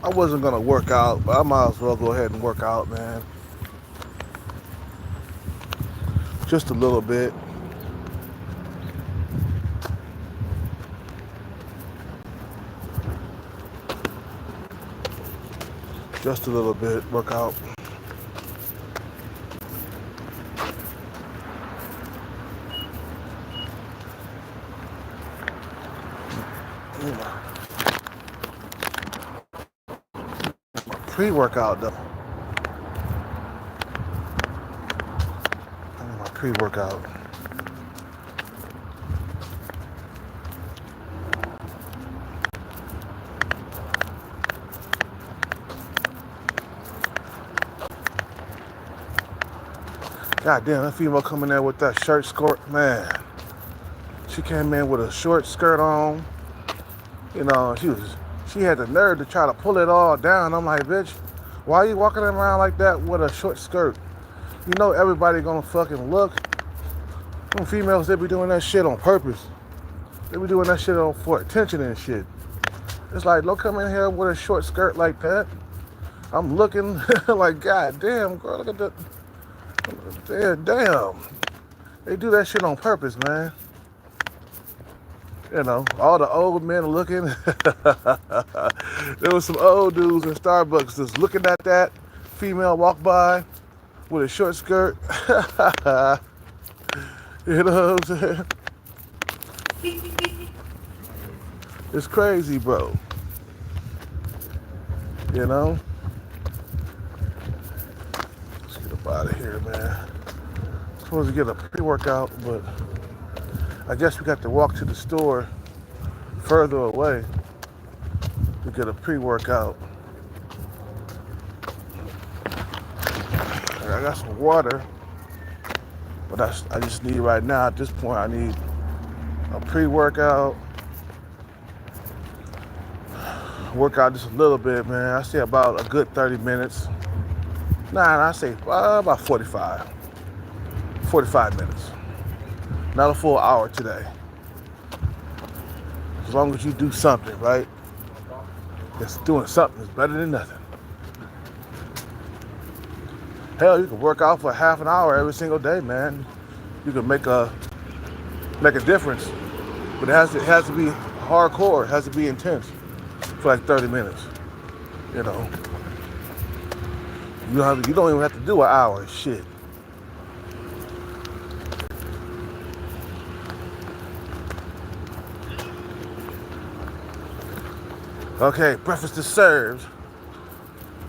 I wasn't gonna work out, but I might as well go ahead and work out, man. Just a little bit. Just a little bit. Work out. Pre-workout though. I need my pre-workout. God damn, that female coming there with that shirt skirt, man. She came in with a short skirt on. You know, she had the nerve to try to pull it all down. I'm like, bitch, why are you walking around like that with a short skirt? You know everybody gonna fucking look. Them females, they be doing that shit on purpose. They be doing that shit for attention and shit. It's like, don't come in here with a short skirt like that. I'm looking like, God damn, girl, look at that. Damn. They do that shit on purpose, man. You know, all the old men looking. There was some old dudes in Starbucks just looking at that female walk by with a short skirt. You know what I'm saying? It's crazy, bro. You know? Let's get up out of here, man. I'm supposed to get a pre-workout, but I guess we got to walk to the store further away to get a pre-workout. I got some water, but I just need right now, at this point, I need a pre-workout. Work out just a little bit, man. I say about a good 30 minutes. I say about 45 minutes. Not a full hour today. As long as you do something, right? Just doing something is better than nothing. Hell, you can work out for half an hour every single day, man. You can make a difference. But it has to be hardcore. It has to be intense for like 30 minutes. You know. You don't even have to do an hour. Shit. Okay, breakfast is served.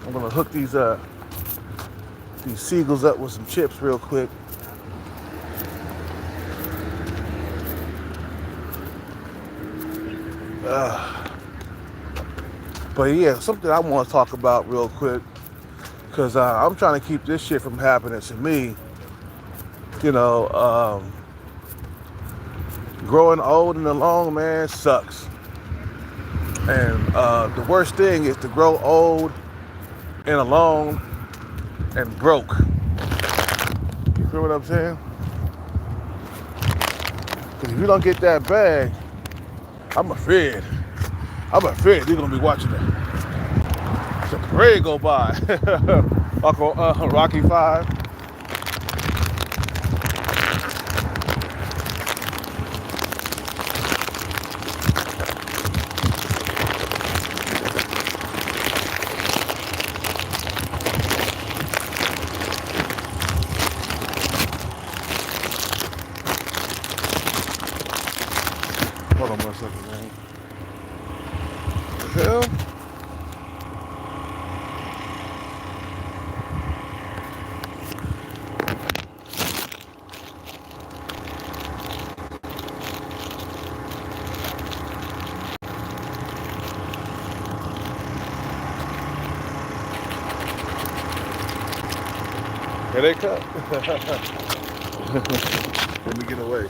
I'm gonna hook these seagulls up with some chips real quick. But yeah, something I want to talk about real quick, because I'm trying to keep this shit from happening to me. You know, growing old and alone, man, sucks. And the worst thing is to grow old and alone and broke. You feel what I'm saying? Because if you don't get that bag, I'm afraid you're going to be watching the parade go by. Uncle Rocky 5. Hold on 1 second, man. What the hell? Here they come. Let me get away.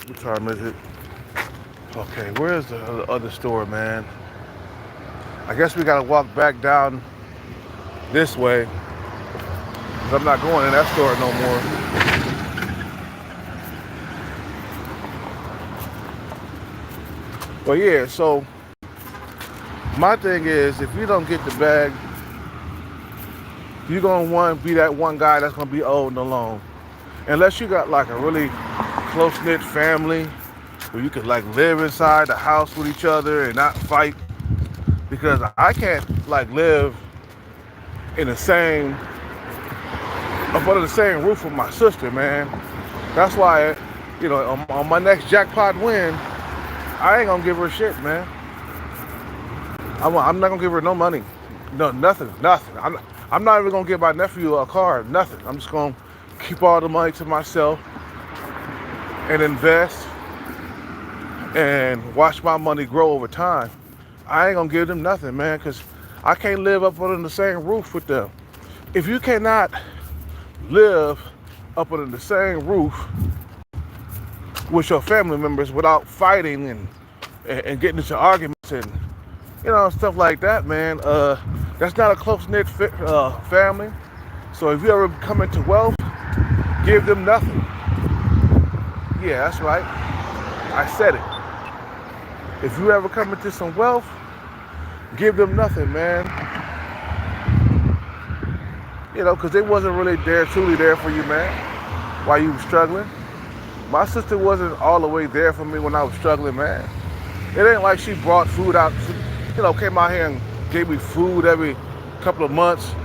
What time is it? Okay, where's the other store, man? I guess we gotta walk back down this way, 'cause I'm not going in that store no more. But yeah, so my thing is, if you don't get the bag, you're gonna want to be that one guy that's gonna be old and alone. Unless you got like a really close knit family where you could like live inside the house with each other and not fight. Because I can't like live in the same up under the same roof with my sister, man. That's why, on my next jackpot win, I ain't gonna give her shit, man. I'm not gonna give her no money, no nothing. I'm not even gonna give my nephew a car, nothing. I'm just gonna keep all the money to myself and invest and watch my money grow over time. I ain't gonna give them nothing, man, because I can't live up under the same roof with them. If you cannot live up under the same roof with your family members without fighting and getting into arguments and stuff like that, man, that's not a close-knit family. So if you ever come into wealth, give them nothing. Yeah, that's right. I said it. If you ever come into some wealth, give them nothing, man. Because they wasn't really truly there for you, man, while you were struggling. My sister wasn't all the way there for me when I was struggling, man. It ain't like she brought food out, came out here and gave me food every couple of months.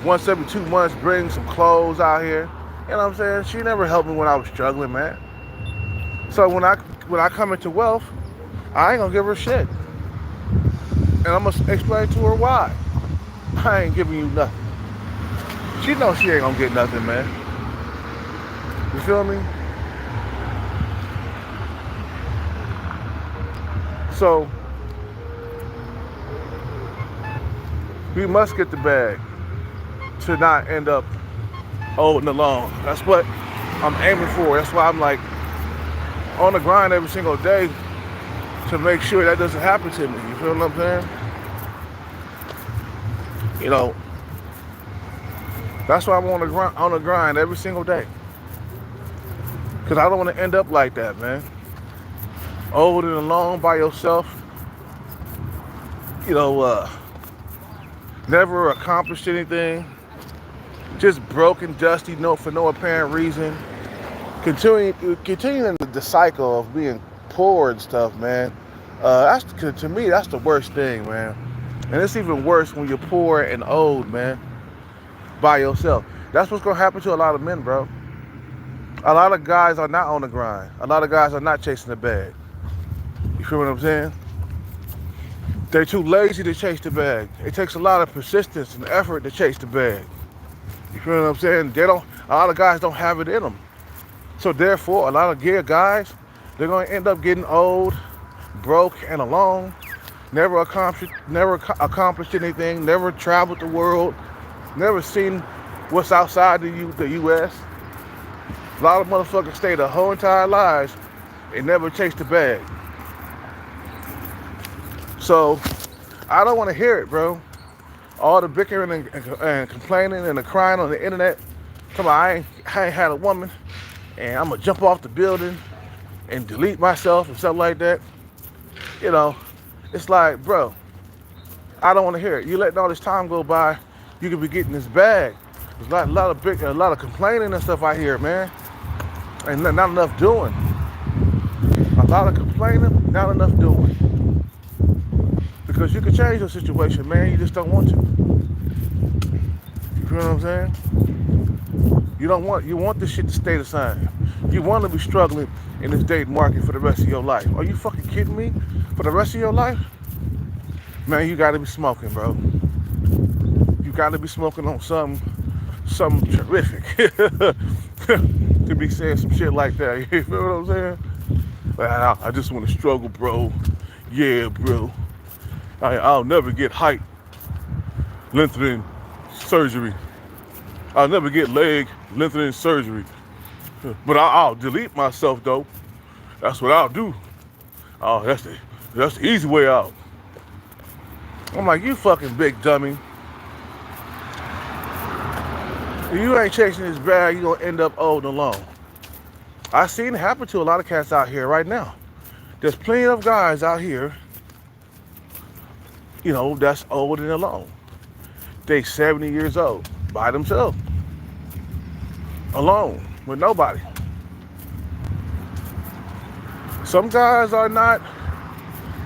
Once every 2 months, bring some clothes out here. You know what I'm saying? She never helped me when I was struggling, man. So when I come into wealth, I ain't gonna give her shit. And I'm gonna explain to her why. I ain't giving you nothing. She knows she ain't gonna get nothing, man. You feel me? So we must get the bag to not end up old and alone. That's what I'm aiming for. That's why I'm like on the grind every single day to make sure that doesn't happen to me. You feel what I'm saying? That's why I'm on the grind every single day. Because I don't want to end up like that, man. Old and alone by yourself. Never accomplished anything. Just broken, dusty, for no apparent reason. Continuing the cycle of being poor and stuff, man. To me, that's the worst thing, man. And it's even worse when you're poor and old, man, by yourself. That's what's gonna happen to a lot of men, bro. A lot of guys are not on the grind. A lot of guys are not chasing the bag. You feel what I'm saying? They're too lazy to chase the bag. It takes a lot of persistence and effort to chase the bag. You feel what I'm saying? A lot of guys don't have it in them. So therefore, a lot of guys, they're gonna end up getting old, broke, and alone. Never accomplished anything. Never traveled the world. Never seen what's outside the U.S. A lot of motherfuckers stay their whole entire lives and never chase the bag. So I don't want to hear it, bro. All the bickering and complaining and the crying on the internet. Come on, I ain't had a woman, and I'm gonna jump off the building and delete myself and stuff like that. It's like, bro, I don't want to hear it. You letting all this time go by, you could be getting this bag. There's a lot of complaining and stuff I hear, man, and not enough doing. A lot of complaining, not enough doing. Because you can change your situation, man. You just don't want to. You feel what I'm saying? You want this shit to stay the same. You want to be struggling in this dating market for the rest of your life. Are you fucking kidding me? For the rest of your life? Man, you gotta be smoking, bro. You gotta be smoking on something terrific to be saying some shit like that. You feel what I'm saying? I just want to struggle, bro. Yeah, bro. I'll never get height lengthening surgery. I'll never get leg lengthening surgery. But I'll delete myself, though. That's what I'll do. Oh, that's the easy way out. I'm like, you fucking big dummy. If you ain't chasing this bag, you gonna end up old and alone. I seen it happen to a lot of cats out here right now. There's plenty of guys out here, that's old and alone. They 70 years old by themselves, alone, with nobody. Some guys are not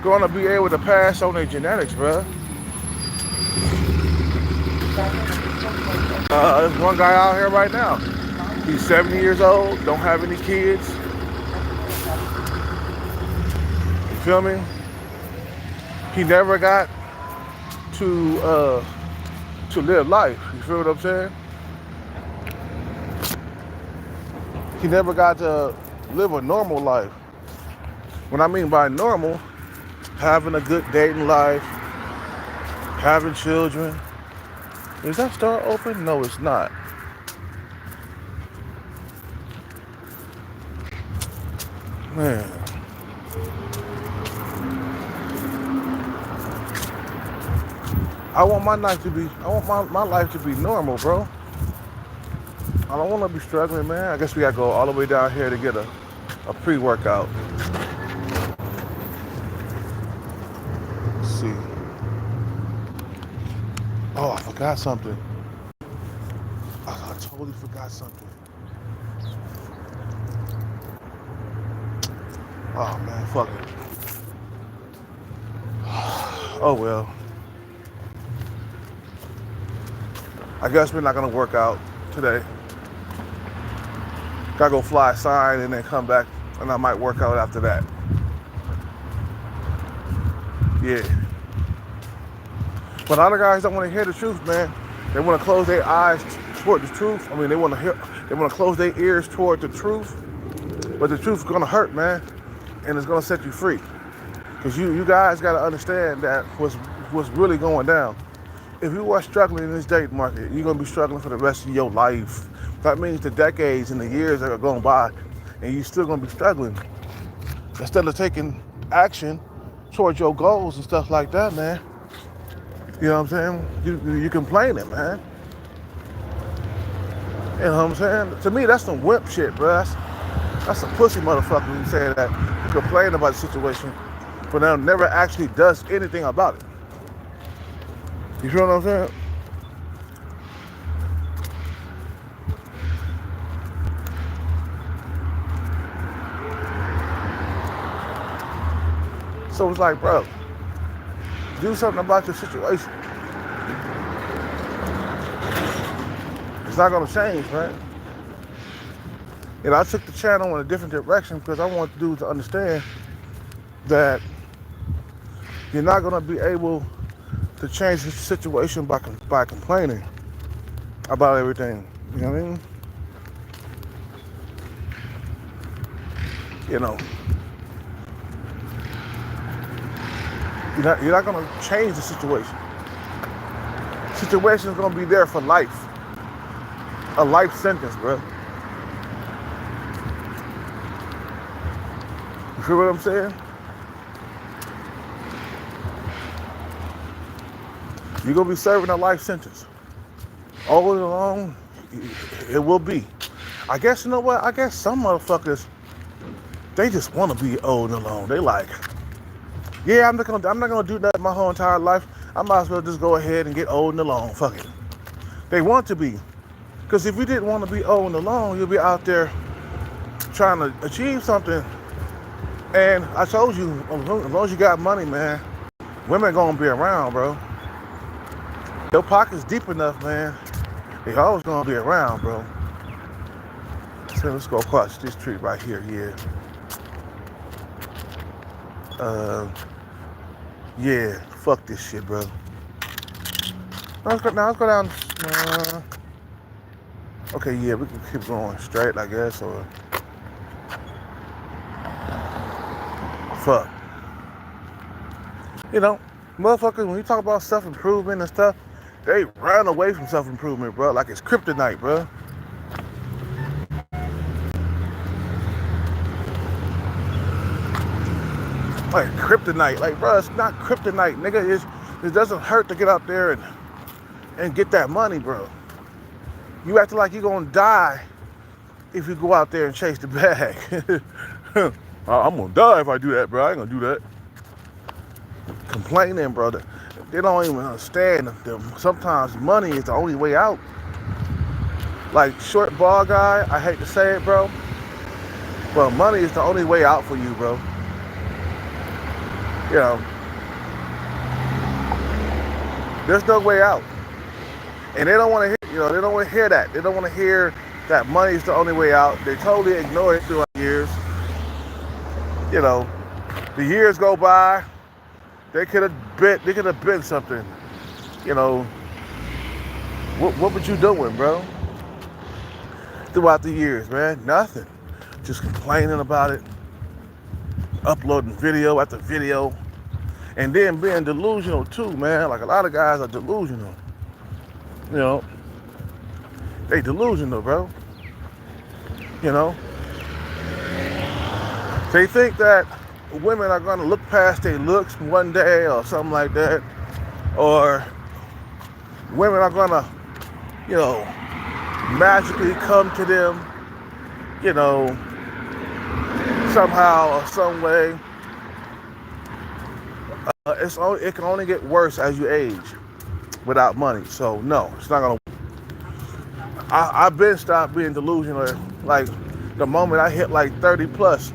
going to be able to pass on their genetics, bro. There's one guy out here right now. He's 70 years old, don't have any kids. You feel me? He never got to live life. You feel what I'm saying? He never got to live a normal life. What I mean by normal, having a good dating life, having children. Is that store open? No, it's not. Man. I want my life to be normal, bro. I don't want to be struggling, man. I guess we gotta go all the way down here to get a pre-workout. Let's see. Oh, I forgot something. I totally forgot something. Oh man, fuck it. Oh well. I guess we're not gonna work out today. Gotta go fly a sign and then come back, and I might work out after that. Yeah. But other guys don't want to hear the truth, man. They want to close their eyes toward the truth. I mean, they want to close their ears toward the truth. But the truth is gonna hurt, man, and it's gonna set you free. Cause you guys gotta understand that what's really going down. If you are struggling in this dating market, you're gonna be struggling for the rest of your life. That means the decades and the years that are going by, and you're still gonna be struggling. Instead of taking action towards your goals and stuff like that, man. You know what I'm saying? You complaining, man. You know what I'm saying? To me, that's some wimp shit, bro. That's some pussy motherfucker who say that. You complain about the situation, but now never actually does anything about it. You feel what I'm saying? So it's like, bro, do something about your situation. It's not gonna change, right? And I took the channel in a different direction because I want the dudes to understand that you're not gonna be able to change the situation by complaining about everything. You know what I mean? You know, you're not gonna change the situation. Situation's gonna be there for life. A life sentence, bro. You feel what I'm saying? You're gonna be serving a life sentence. All along, it will be. I guess, you know what? I guess some motherfuckers, they just want to be old and alone. They like, yeah, I'm not gonna do that my whole entire life. I might as well just go ahead and get old and alone. Fuck it. They want to be. Because if you didn't want to be old and alone, you'll be out there trying to achieve something. And I told you, as long as you got money, man, women gonna be around, bro. Your pocket's deep enough, man. They always gonna be around, bro. So let's go across this street right here, yeah. Yeah, fuck this shit, bro. Let's go down. Okay, yeah, we can keep going straight, I guess, or fuck. You know, motherfuckers, when you talk about self-improvement and stuff, they run away from self-improvement, bro, like it's kryptonite, bro. Like kryptonite, like, bro, it's not kryptonite, nigga. It doesn't hurt to get out there and get that money, bro. You acting like you're gonna die if you go out there and chase the bag. I'm gonna die if I do that, bro. I ain't gonna do that. Complaining, brother. They don't even understand that sometimes money is the only way out. Like short ball guy, I hate to say it, bro, but money is the only way out for you, bro. You know, there's no way out. And they don't want to hear, they don't want to hear that. They don't want to hear that money is the only way out. They totally ignore it throughout the years. You know, the years go by. They could have been something. You know, what were you doing, bro? Throughout the years, man, nothing. Just complaining about it, uploading video after video, and then being delusional too, man. Like a lot of guys are delusional. You know, they delusional, bro. You know, they think that women are gonna look past their looks one day or something like that, or women are gonna, magically come to them, somehow or some way. It can only get worse as you age without money. So no, it's not gonna. I've been stopped being delusional. Like the moment I hit like 30 plus,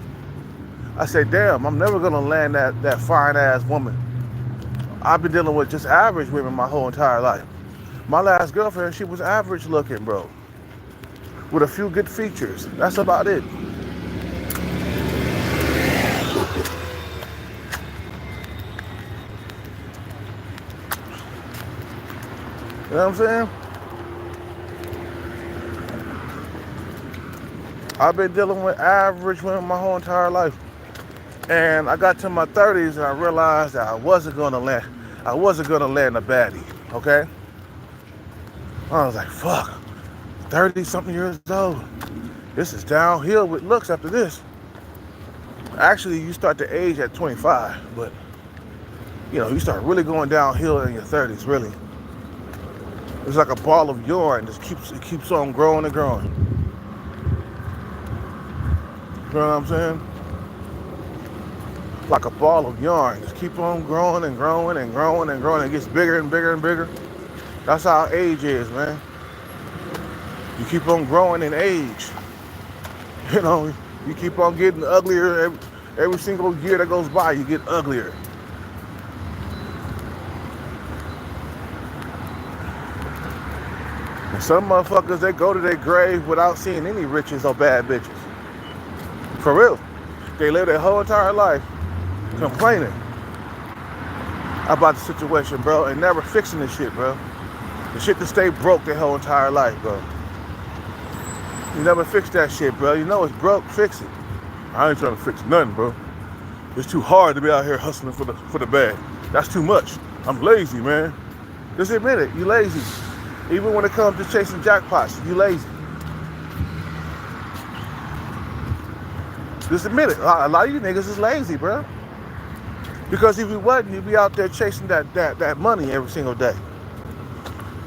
I said, damn, I'm never gonna land that fine ass woman. I've been dealing with just average women my whole entire life. My last girlfriend, she was average looking, bro, with a few good features. That's about it. You know what I'm saying? I've been dealing with average women my whole entire life. And I got to my 30s and I realized that I wasn't gonna land a baddie, okay? I was like, fuck, 30 something years old. This is downhill with looks after this. Actually, you start to age at 25, but you start really going downhill in your 30s, really. It's like a ball of yarn, it keeps on growing and growing. You know what I'm saying? Like a ball of yarn, just keep on growing and growing and growing and growing. It gets bigger and bigger and bigger. That's how age is, man. You keep on growing in age. You keep on getting uglier every single year that goes by. You get uglier. And some motherfuckers, they go to their grave without seeing any riches or bad bitches. For real. They live their whole entire life complaining about the situation, bro, and never fixing the shit, bro. The shit that stay broke their whole entire life, bro. You never fix that shit, bro. You know it's broke, fix it. I ain't trying to fix nothing, bro. It's too hard to be out here hustling for the bag. That's too much. I'm lazy, man. Just admit it, you lazy. Even when it comes to chasing jackpots, you lazy. Just admit it. A lot of you niggas is lazy, bro. Because if you wasn't, you'd be out there chasing that money every single day.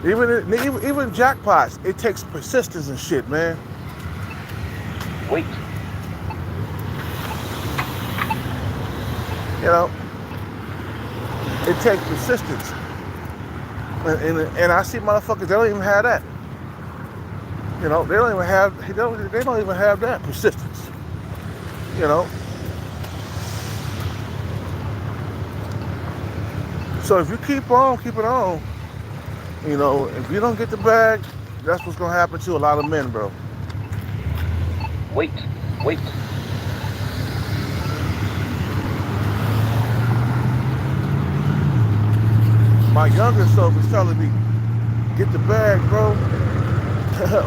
Even jackpots, it takes persistence and shit, man. Wait. It takes persistence. And I see motherfuckers, they don't even have that. They don't even have that persistence. So if you keep on keeping on, if you don't get the bag, that's what's gonna happen to a lot of men, bro. Wait. My younger self is telling me, get the bag, bro.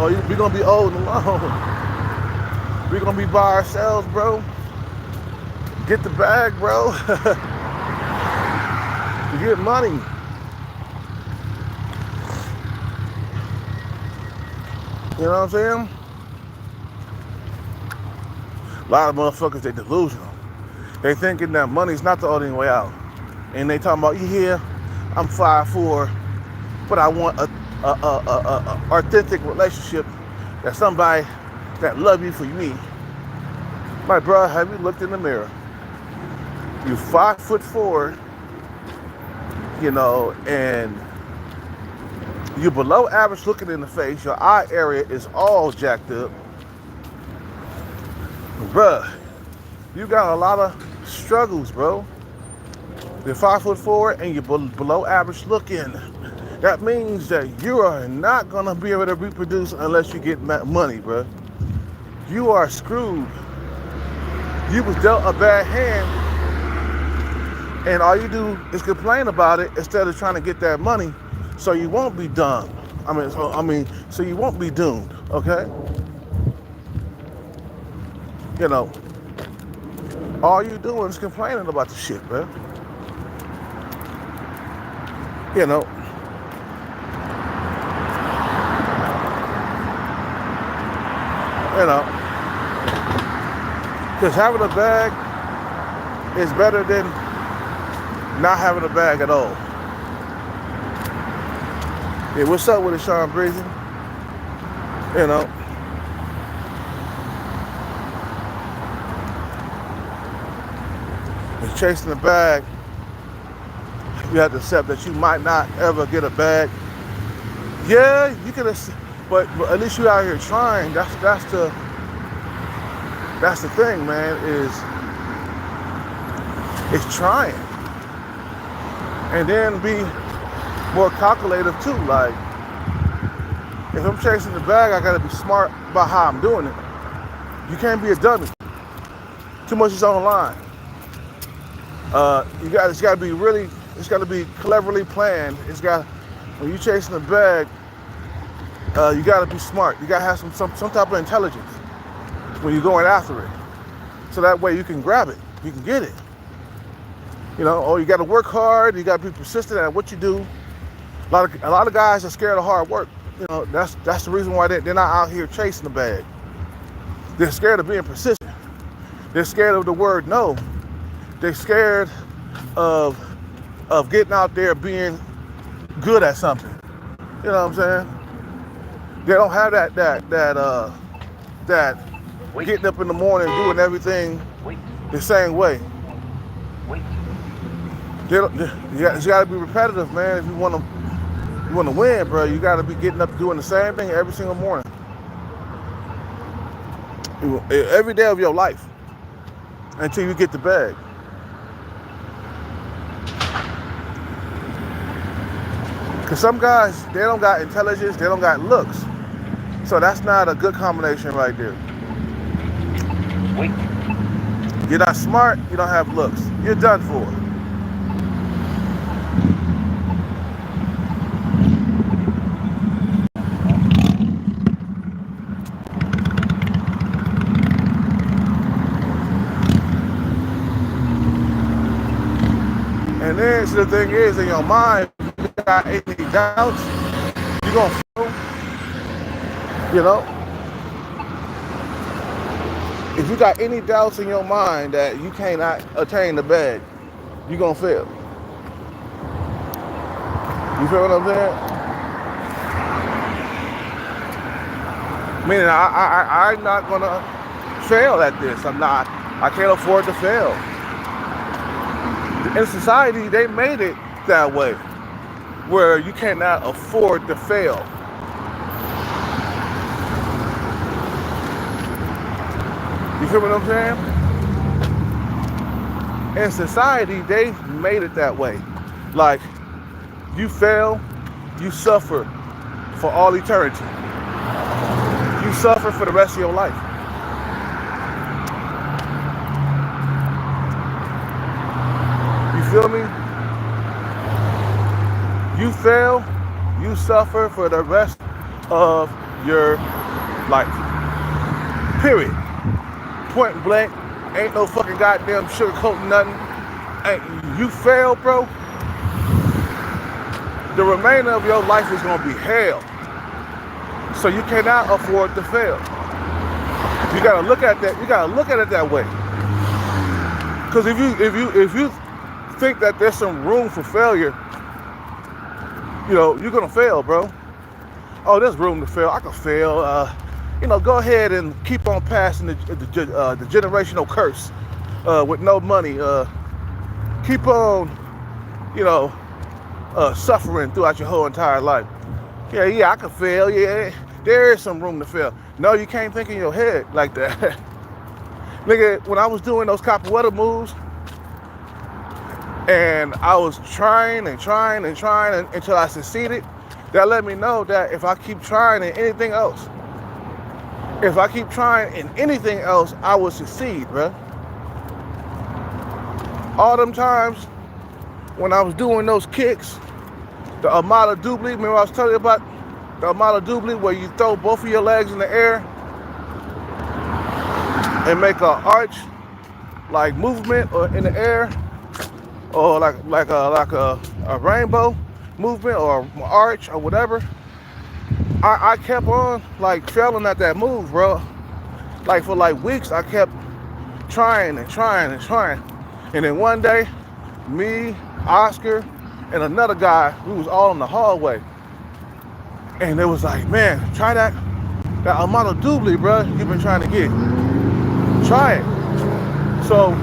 Or we're gonna be old and alone. We're gonna be by ourselves, bro. Get the bag, bro. You get money. You know what I'm saying? A lot of motherfuckers, they delusional. They thinking that money's not the only way out. And they talking about, yeah, I'm 5'4", but I want a authentic relationship, that somebody that love you for me, My bro, have you looked in the mirror? You 5'4", and you're below average looking in the face. Your eye area is all jacked up. Bruh, you got a lot of struggles, bro. You're 5'4" and you're below average looking. That means that you are not gonna be able to reproduce unless you get money, bro. You are screwed. You was dealt a bad hand, and all you do is complain about it instead of trying to get that money, so you won't be dumb. So you won't be doomed. Okay? All you doing is complaining about the shit, bro. Because having a bag is better than not having a bag at all. Yeah, what's up with it, Sean Breezy? When chasing the bag, you have to accept that you might not ever get a bag. Yeah, you can, but at least you out here trying. That's the thing, man. Is trying, and then be more calculative too. Like, if I'm chasing the bag, I gotta be smart about how I'm doing it. You can't be a dummy. Too much is on the line. It's gotta be cleverly planned. When you're chasing the bag, you gotta be smart. You gotta have some type of intelligence when you're going after it. So that way you can grab it, you can get it. Or you gotta work hard, you gotta be persistent at what you do. A lot of guys are scared of hard work. That's the reason why they're not out here chasing the bag. They're scared of being persistent. They're scared of the word no. They're scared of getting out there being good at something. You know what I'm saying? They don't have that getting up in the morning doing everything the same way. It's got to be repetitive, man. If you want to win, bro, you got to be getting up doing the same thing every single morning, every day of your life, until you get the bag. Because some guys, they don't got intelligence, they don't got looks. So that's not a good combination right there. You're not smart, you don't have looks. You're done for. And then, so the thing is, in your mind, if you got any doubts, you're going to fail. If you got any doubts in your mind that you cannot attain the bag, you're going to fail. You feel what I'm saying? Meaning, I'm not going to fail at this. I can't afford to fail. In society, they made it that way, where you cannot afford to fail. You feel what I'm saying? In society, they made it that way. Like, you fail, you suffer for all eternity. You suffer for the rest of your life. You feel me? You fail, you suffer for the rest of your life. Period. Point blank. Ain't no fucking goddamn sugarcoating nothing. You fail, bro, the remainder of your life is gonna be hell. So you cannot afford to fail. You gotta look at that. You gotta look at it that way. Because if you think that there's some room for failure, you're gonna fail, bro. Oh, there's room to fail. I can fail. go ahead and keep on passing the generational curse with no money. Keep on, suffering throughout your whole entire life. Yeah, I can fail. Yeah, there is some room to fail. No, you can't think in your head like that. Nigga, when I was doing those capoeira moves, and I was trying until I succeeded, that let me know that if I keep trying in anything else, I will succeed, bro. All them times when I was doing those kicks, the Amala Doubli, remember I was telling you about the Amala Doubli, where you throw both of your legs in the air and make an arch like movement or in the air, or like a rainbow movement or an arch or whatever. I kept on like failing at that move, bro. Like for like weeks, I kept trying. And then one day, me, Oscar, and another guy, we was all in the hallway. And it was like, man, try that Amala Doubli, bro, you've been trying to get. Try it. So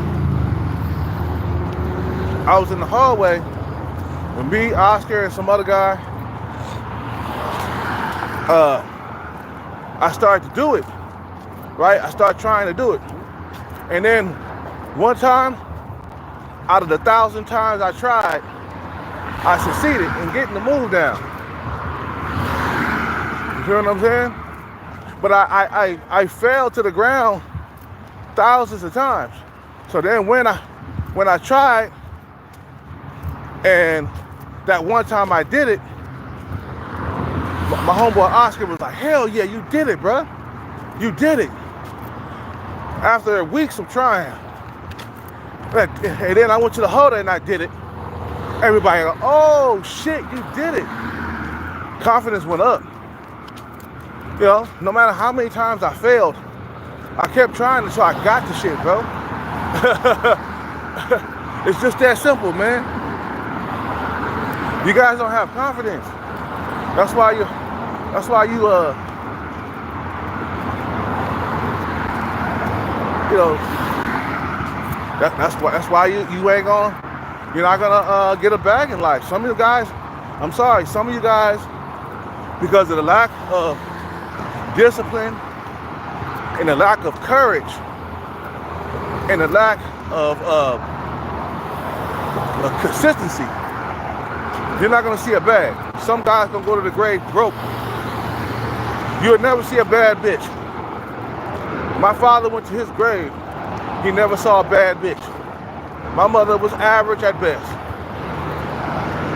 I was in the hallway with me, Oscar, and some other guy. I started to do it, right? I started trying to do it. And then one time, out of the 1,000 times I tried, I succeeded in getting the move down. You feel what I'm saying? But I fell to the ground thousands of times. So then when I tried, and that one time I did it, my homeboy Oscar was like, hell yeah, you did it, bro. You did it. After weeks of trying. And then I went to the holder and I did it. Everybody go, oh shit, you did it. Confidence went up. No matter how many times I failed, I kept trying until I got the shit, bro. It's just that simple, man. You guys don't have confidence. That's why you that's why you ain't you're not gonna get a bag in life. Some of you guys, I'm sorry, some of you guys, because of the lack of discipline and the lack of courage and the lack of consistency, you're not gonna see a bag. Some guys gonna go to the grave broke. You'll never see a bad bitch. My father went to his grave. He never saw a bad bitch. My mother was average at best.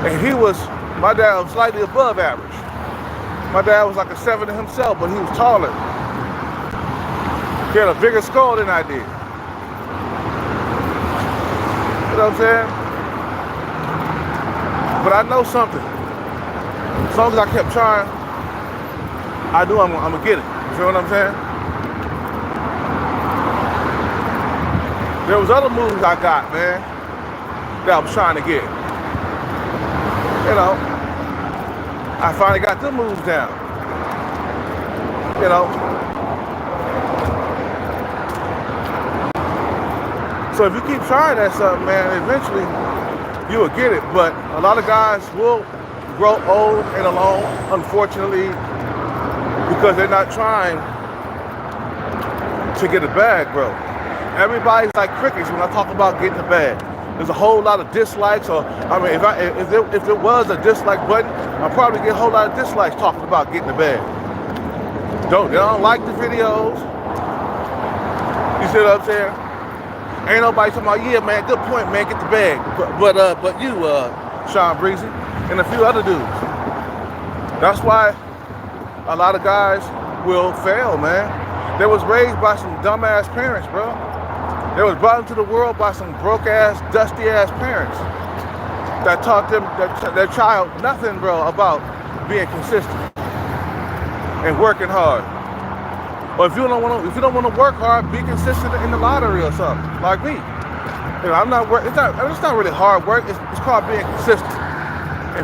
And my dad was slightly above average. My dad was like a 7 himself, but he was taller. He had a bigger skull than I did. You know what I'm saying? But I know something. As long as I kept trying, I knew I'm gonna get it. You feel what I'm saying? There was other moves I got, man, that I was trying to get. I finally got them moves down. So if you keep trying at something, man, eventually you will get it. But a lot of guys will grow old and alone, unfortunately, because they're not trying to get a bag, bro. Everybody's like crickets when I talk about getting a bag. There's a whole lot of dislikes, or if it was a dislike button, I'd probably get a whole lot of dislikes talking about getting a bag. They don't like the videos. You see what I'm saying? Ain't nobody talking about, yeah, man, good point, man, get the bag. But you, Sean Breezy, and a few other dudes. That's why a lot of guys will fail, man. They was raised by some dumbass parents, bro. They was brought into the world by some broke-ass, dusty-ass parents that taught them, their child, nothing, bro, about being consistent and working hard. Or if you don't want to work hard, be consistent in the lottery or something, like me. It's not really hard work. It's called being consistent. And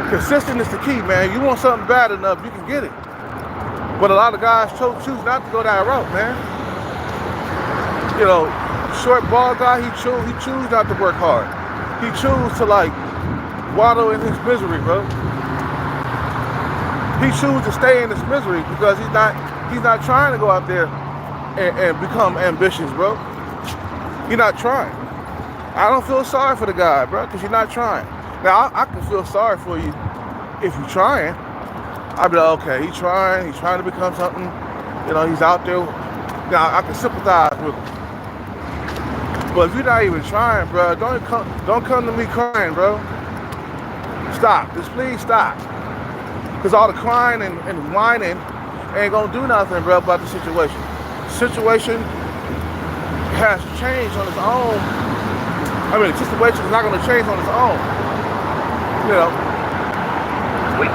consistent is the key, man. You want something bad enough, you can get it. But a lot of guys choose not to go that route, man. You know, short ball guy, he choose not to work hard. He choose to like wallow in his misery, bro. He choose to stay in his misery because he's not trying to go out there and become ambitious, bro. You're not trying. I don't feel sorry for the guy, bro, because you're not trying. Now, I can feel sorry for you if you're trying. I'd be like, okay, he's trying to become something. You know, he's out there. Now, I can sympathize with him. But if you're not even trying, bro, don't come to me crying, bro. Stop. Just please stop. Because all the crying and whining ain't gonna do nothing, bro, about the situation. The situation has changed on its own. I mean, the situation is not gonna change on its own. You know. Wait.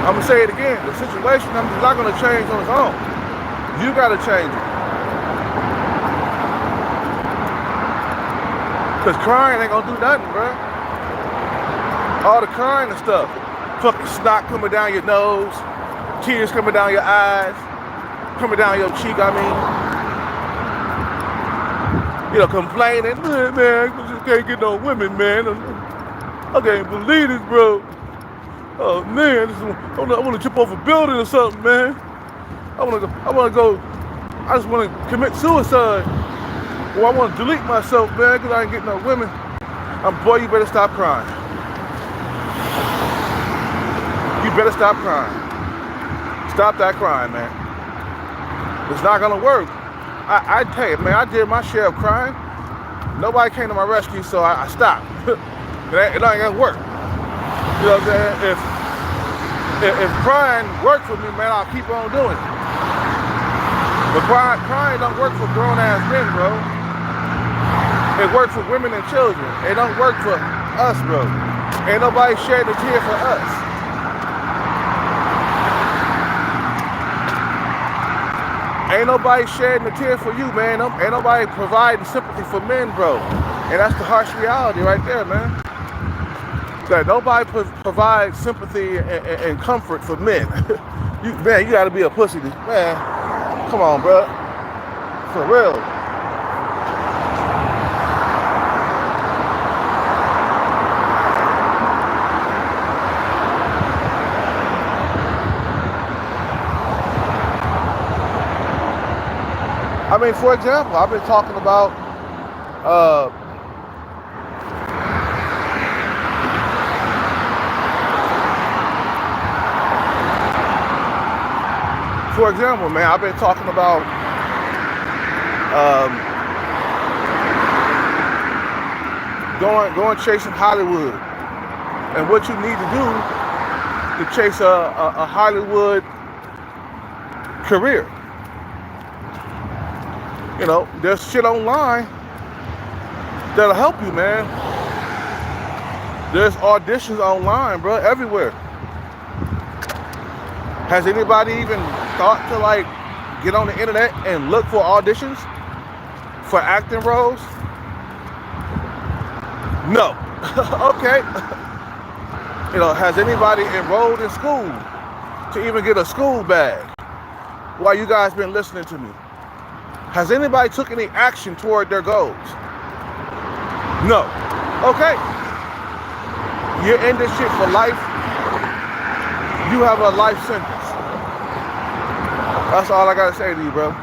I'm gonna say it again. The situation is not gonna change on its own. You gotta change it. Cause crying ain't gonna do nothing, bro. All the crying and stuff. Fucking snot coming down your nose, tears coming down your eyes, coming down your cheek, I mean. You know, complaining, man, I just can't get no women, man. I can't believe this, bro. Oh man, I wanna jump off a building or something, man. I wanna go, I just wanna commit suicide. Or I wanna delete myself, man, because I ain't getting no women. Boy, you better stop crying. You better stop crying. Stop that crying, man. It's not gonna work. I tell you, man, I did my share of crying. Nobody came to my rescue, so I stopped. It ain't gonna work. You know what I'm saying? If crying worked for me, man, I'll keep on doing it. But crying don't work for grown-ass men, bro. It works for women and children. It don't work for us, bro. Ain't nobody shedding a tear for us. Ain't nobody shedding a tear for you, man. Ain't nobody providing sympathy for men, bro. And that's the harsh reality right there, man. That nobody provides sympathy and comfort for men. You gotta be a pussy, man. Come on, bro. For real. I mean, for example, I've been talking about for example, man, I've been talking about going chasing Hollywood and what you need to do to chase a Hollywood career. You know, there's shit online that'll help you, man. There's auditions online, bro, everywhere. Has anybody even thought to like get on the internet and look for auditions for acting roles? No. Okay. You know, has anybody enrolled in school to even get a school bag while you guys been listening to me? Has anybody took any action toward their goals? No. Okay. You're in this shit for life. You have a life sentence. That's all I gotta say to you, bro.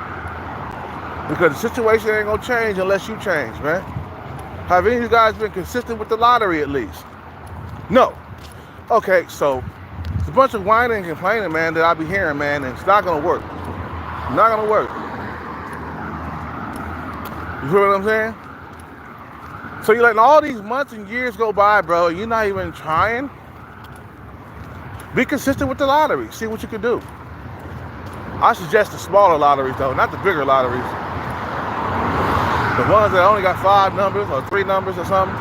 Because the situation ain't gonna change unless you change, man. Have any of you guys been consistent with the lottery at least? No. Okay, so it's a bunch of whining and complaining, man, that I be hearing, man, and it's not gonna work. Not gonna work. You hear what I'm saying? So you're letting all these months and years go by, bro, and you're not even trying? Be consistent with the lottery. See what you can do. I suggest the smaller lotteries, though, not the bigger lotteries. The ones that only got 5 numbers or 3 numbers or something.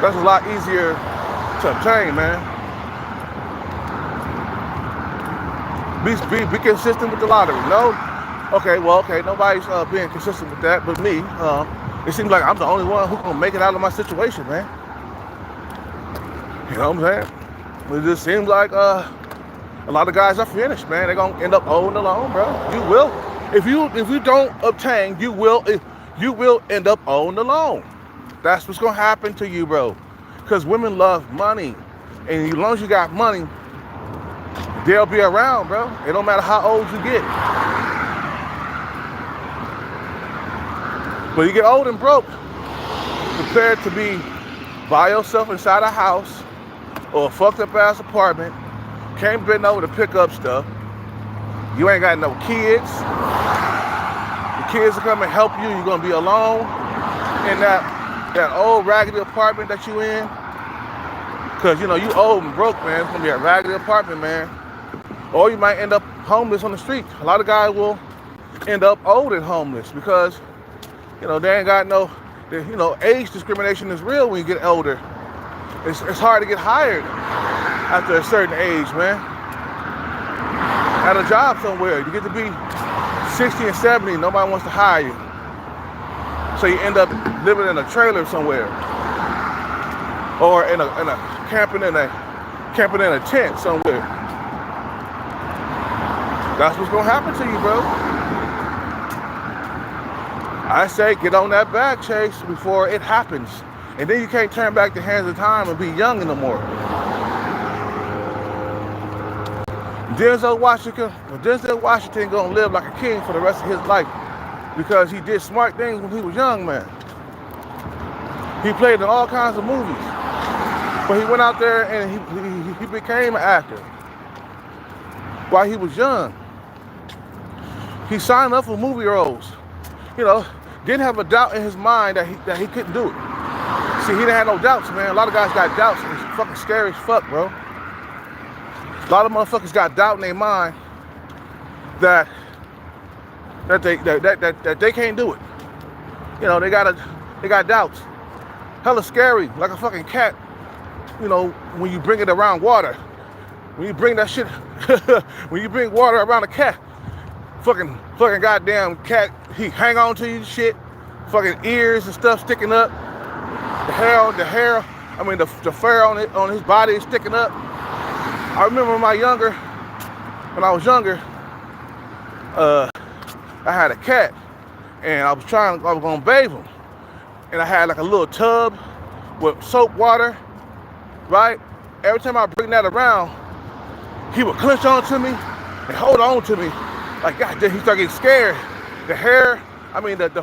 That's a lot easier to obtain, man. Be consistent with the lottery. No? Okay, well, okay, nobody's being consistent with that but me. It seems like I'm the only one who's gonna make it out of my situation, man. You know what I'm saying? It just seems like a lot of guys are finished, man. They're gonna end up owing the loan, bro. You will, if you don't obtain, you will end up owing the loan. That's what's gonna happen to you, bro. Because women love money, and as long as you got money, they'll be around, bro. It don't matter how old you get. But you get old and broke, prepared to be by yourself inside a house or a fucked up ass apartment, can't bend over to pick up stuff. You ain't got no kids. The kids will come and help you. You're gonna be alone in that old raggedy apartment that you in. Cause you old and broke, man. It's gonna be a raggedy apartment, man. Or you might end up homeless on the street. A lot of guys will end up old and homeless because they ain't got no, age discrimination is real when you get older. It's hard to get hired after a certain age, man. At a job somewhere, you get to be 60 and 70, nobody wants to hire you. So you end up living in a trailer somewhere, or camping in a tent somewhere. That's what's gonna happen to you, bro. I say get on that bag chase before it happens. And then you can't turn back the hands of time and be young anymore. Denzel Washington gonna live like a king for the rest of his life because he did smart things when he was young, man. He played in all kinds of movies. But he went out there and he became an actor while he was young. He signed up for movie roles. Didn't have a doubt in his mind that he couldn't do it. See, he didn't have no doubts, man. A lot of guys got doubts, and it's fucking scary as fuck, bro. A lot of motherfuckers got doubt in their mind that they can't do it. They got doubts. Hella scary, like a fucking cat. When you bring it around water, when you bring that shit, when you bring water around a cat, fucking goddamn cat, he hang on to you, shit, fucking ears and stuff sticking up. The fur on his body is sticking up. I remember when I was younger, I had a cat, and I was gonna bathe him, and I had like a little tub with soap water, right? Every time I bring that around, he would clench onto me and hold on to me, like goddamn, he started getting scared. The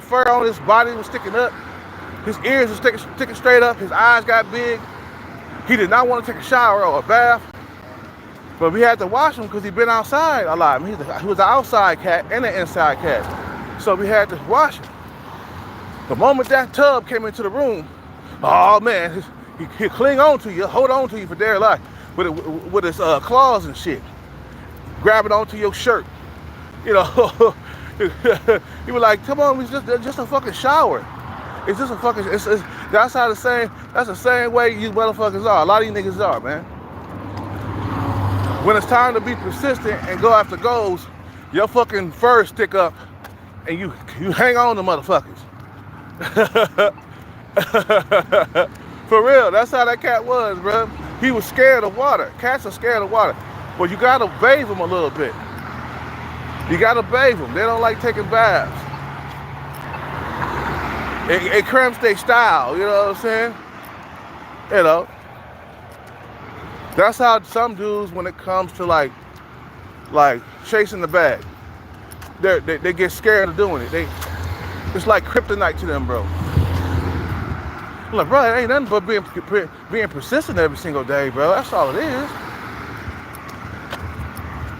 fur on his body was sticking up. His ears were sticking straight up. His eyes got big. He did not want to take a shower or a bath. But we had to wash him because he'd been outside a lot. He was an outside cat and an inside cat. So we had to wash him. The moment that tub came into the room, oh man, he'd cling on to you, hold on to you for dear life with his claws and shit. Grabbing onto your shirt. He was like, come on, it's just a fucking shower. It's just a fucking, that's the same way you motherfuckers are. A lot of you niggas are, man. When it's time to be persistent and go after goals, your fucking fur stick up and you hang on to motherfuckers. For real, that's how that cat was, bro. He was scared of water. Cats are scared of water. But you gotta bathe them a little bit. You gotta bathe them. They don't like taking baths. It cramps their style, you know what I'm saying? That's how some dudes, when it comes to like chasing the bag, they get scared of doing it. It's like kryptonite to them, bro. I'm like, bro, it ain't nothing but being persistent every single day, bro. That's all it is.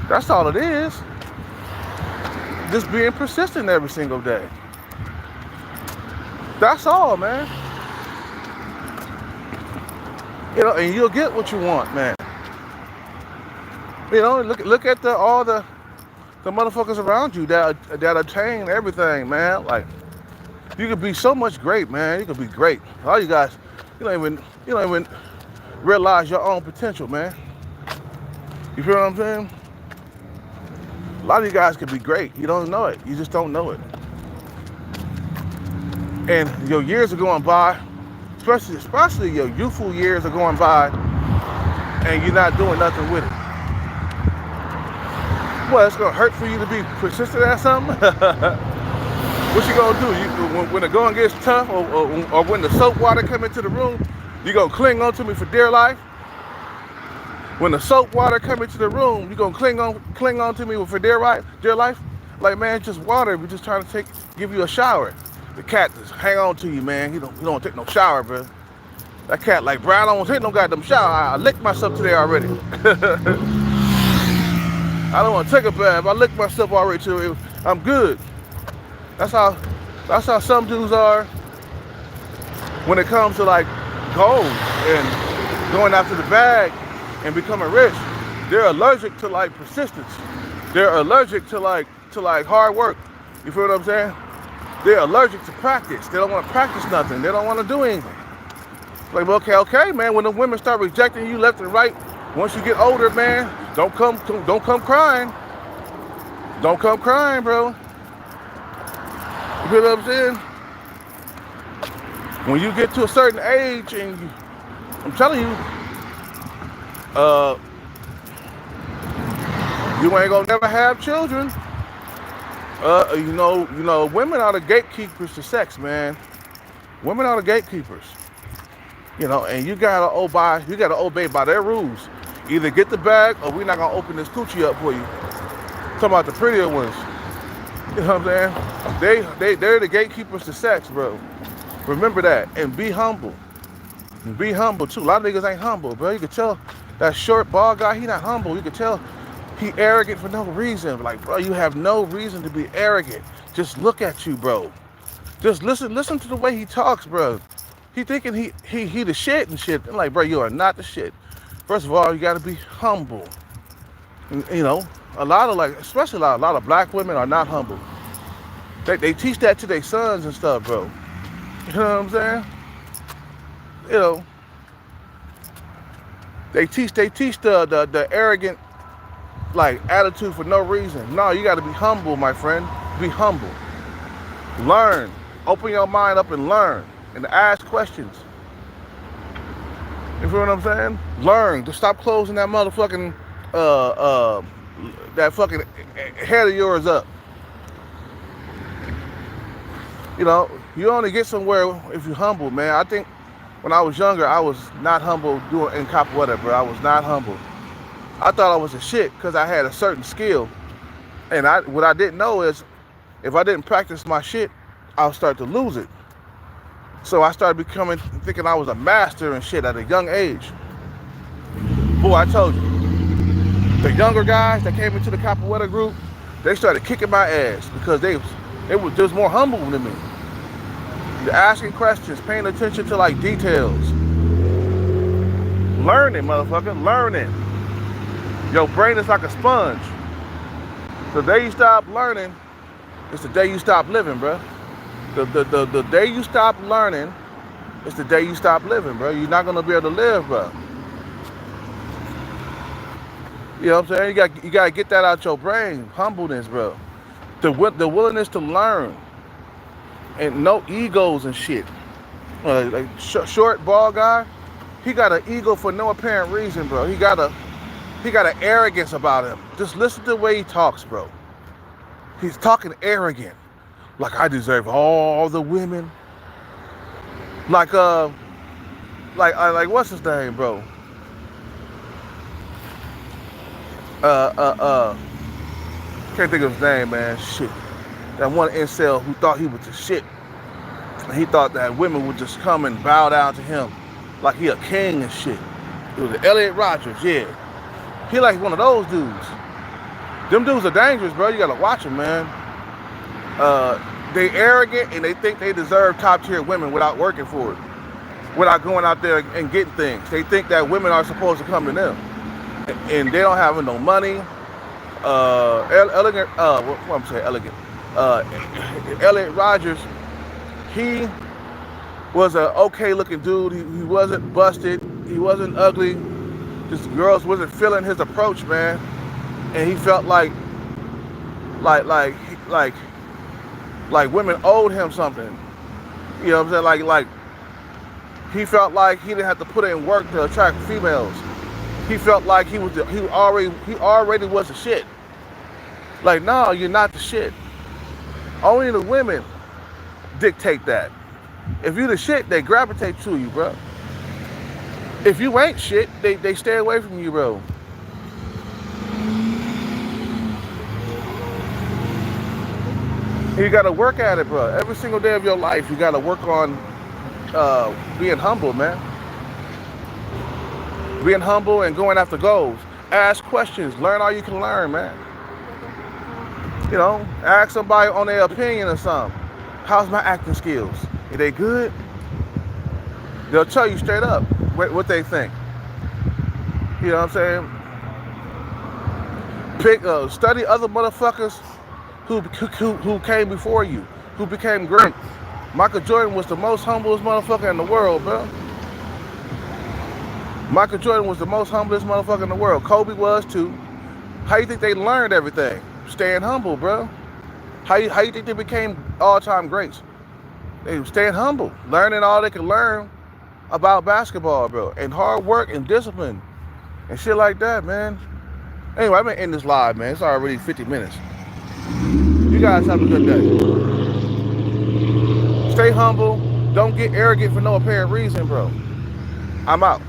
That's all it is. Just being persistent every single day. That's all, man. And you'll get what you want, man. Look at all the motherfuckers around you that attain everything, man. Like, you could be so much great, man. You could be great. All you guys, you don't even realize your own potential, man. You feel what I'm saying? A lot of you guys could be great. You don't know it. You just don't know it. And your years are going by, especially your youthful years are going by, and you're not doing nothing with it. Well, it's gonna hurt for you to be persistent at something. What you gonna do? When the going gets tough, or when the soap water come into the room, you gonna cling on to me for dear life? When the soap water come into the room, you gonna cling on to me for dear life? Like, man, it's just water. We're just trying to give you a shower. The cat just hang on to you, man. He don't take no shower, bro. That cat like, bro, I don't take no goddamn shower. I licked myself today already. I don't want to take a bath. I licked myself already too. I'm good. That's how some dudes are when it comes to like gold and going after the bag and becoming rich. They're allergic to like persistence. They're allergic to like hard work. You feel what I'm saying? They're allergic to practice. They don't want to practice nothing. They don't want to do anything. Like, okay, man. When the women start rejecting you left and right, once you get older, man, don't come crying. Don't come crying, bro. You feel what I'm saying? When you get to a certain age, and I'm telling you, you ain't gonna never have children. You know, women are the gatekeepers to sex, man. Women are the gatekeepers. You know, and you gotta obey by their rules. Either get the bag, or we're not gonna open this coochie up for you. Talking about the prettier ones. You know what I'm saying? They're the gatekeepers to sex, bro. Remember that, and be humble. And be humble too. A lot of niggas ain't humble, bro. You can tell that short, bald guy, he not humble. You can tell he arrogant for no reason. Like, bro, you have no reason to be arrogant. Just look at you, bro. Just listen to the way he talks, bro. He thinking he the shit and shit. And like, bro, you are not the shit. First of all, you gotta be humble. And, you know, especially a lot of black women are not humble. They teach that to their sons and stuff, bro. You know what I'm saying? You know, they teach the arrogant like attitude for no reason. No, you got to be humble, my friend. Be humble. Learn. Open your mind up and learn and ask questions. You feel what I'm saying? Learn to stop closing that motherfucking that fucking head of yours up. You know, you only get somewhere if you're humble, man. I think when I was younger, I was not humble in capoeira, bro. I was not humble. I thought I was a shit because I had a certain skill. And what I didn't know is if I didn't practice my shit, I'll start to lose it. So I started thinking I was a master and shit at a young age. Boy, I told you, the younger guys that came into the capoeira group, they started kicking my ass because they was more humble than me. You're asking questions, paying attention to like details. Learning, motherfucker, learning. Your brain is like a sponge. The day you stop learning, it's the day you stop living, bro. The day you stop learning, it's the day you stop living, bro. You're not gonna be able to live, bro. You know what I'm saying? You gotta get that out your brain. Humbleness, bro. The willingness to learn, and no egos and shit. Like short bald guy, he got an ego for no apparent reason, bro. He got an arrogance about him. Just listen to the way he talks, bro. He's talking arrogant, like I deserve all the women. Like what's his name, bro? Can't think of his name, man. Shit. That one incel who thought he was the shit. And he thought that women would just come and bow down to him like he a king and shit. It was Elliot Rodgers, yeah. He like one of those dudes. Them dudes are dangerous, bro. You gotta watch them, man. They arrogant and they think they deserve top tier women without working for it. Without going out there and getting things. They think that women are supposed to come to them. And they don't have no money. Elliot Rodgers, he was an okay looking dude. He wasn't busted. He wasn't ugly. Just girls wasn't feeling his approach, man. And he felt like women owed him something. You know what I'm saying? Like he felt like he didn't have to put in work to attract females. He felt like he already was the shit. Like, no, you're not the shit. Only the women dictate that. If you the shit, they gravitate to you, bro. If you ain't shit, they stay away from you, bro. And you gotta work at it, bro. Every single day of your life, you gotta work on being humble, man. Being humble and going after goals. Ask questions. Learn all you can learn, man. You know, ask somebody on their opinion or something. How's my acting skills? Are they good? They'll tell you straight up what they think. You know what I'm saying? Study other motherfuckers who came before you, who became great. Michael Jordan was the most humblest motherfucker in the world, bro. Michael Jordan was the most humblest motherfucker in the world. Kobe was too. How you think they learned everything? Staying humble, bro. How you think they became all-time greats? They were staying humble, learning all they could learn about basketball, bro, and hard work and discipline and shit like that, man. Anyway, I'm gonna end this live, man. It's already 50 minutes. You guys have a good day. Stay humble. Don't get arrogant for no apparent reason, bro. I'm out.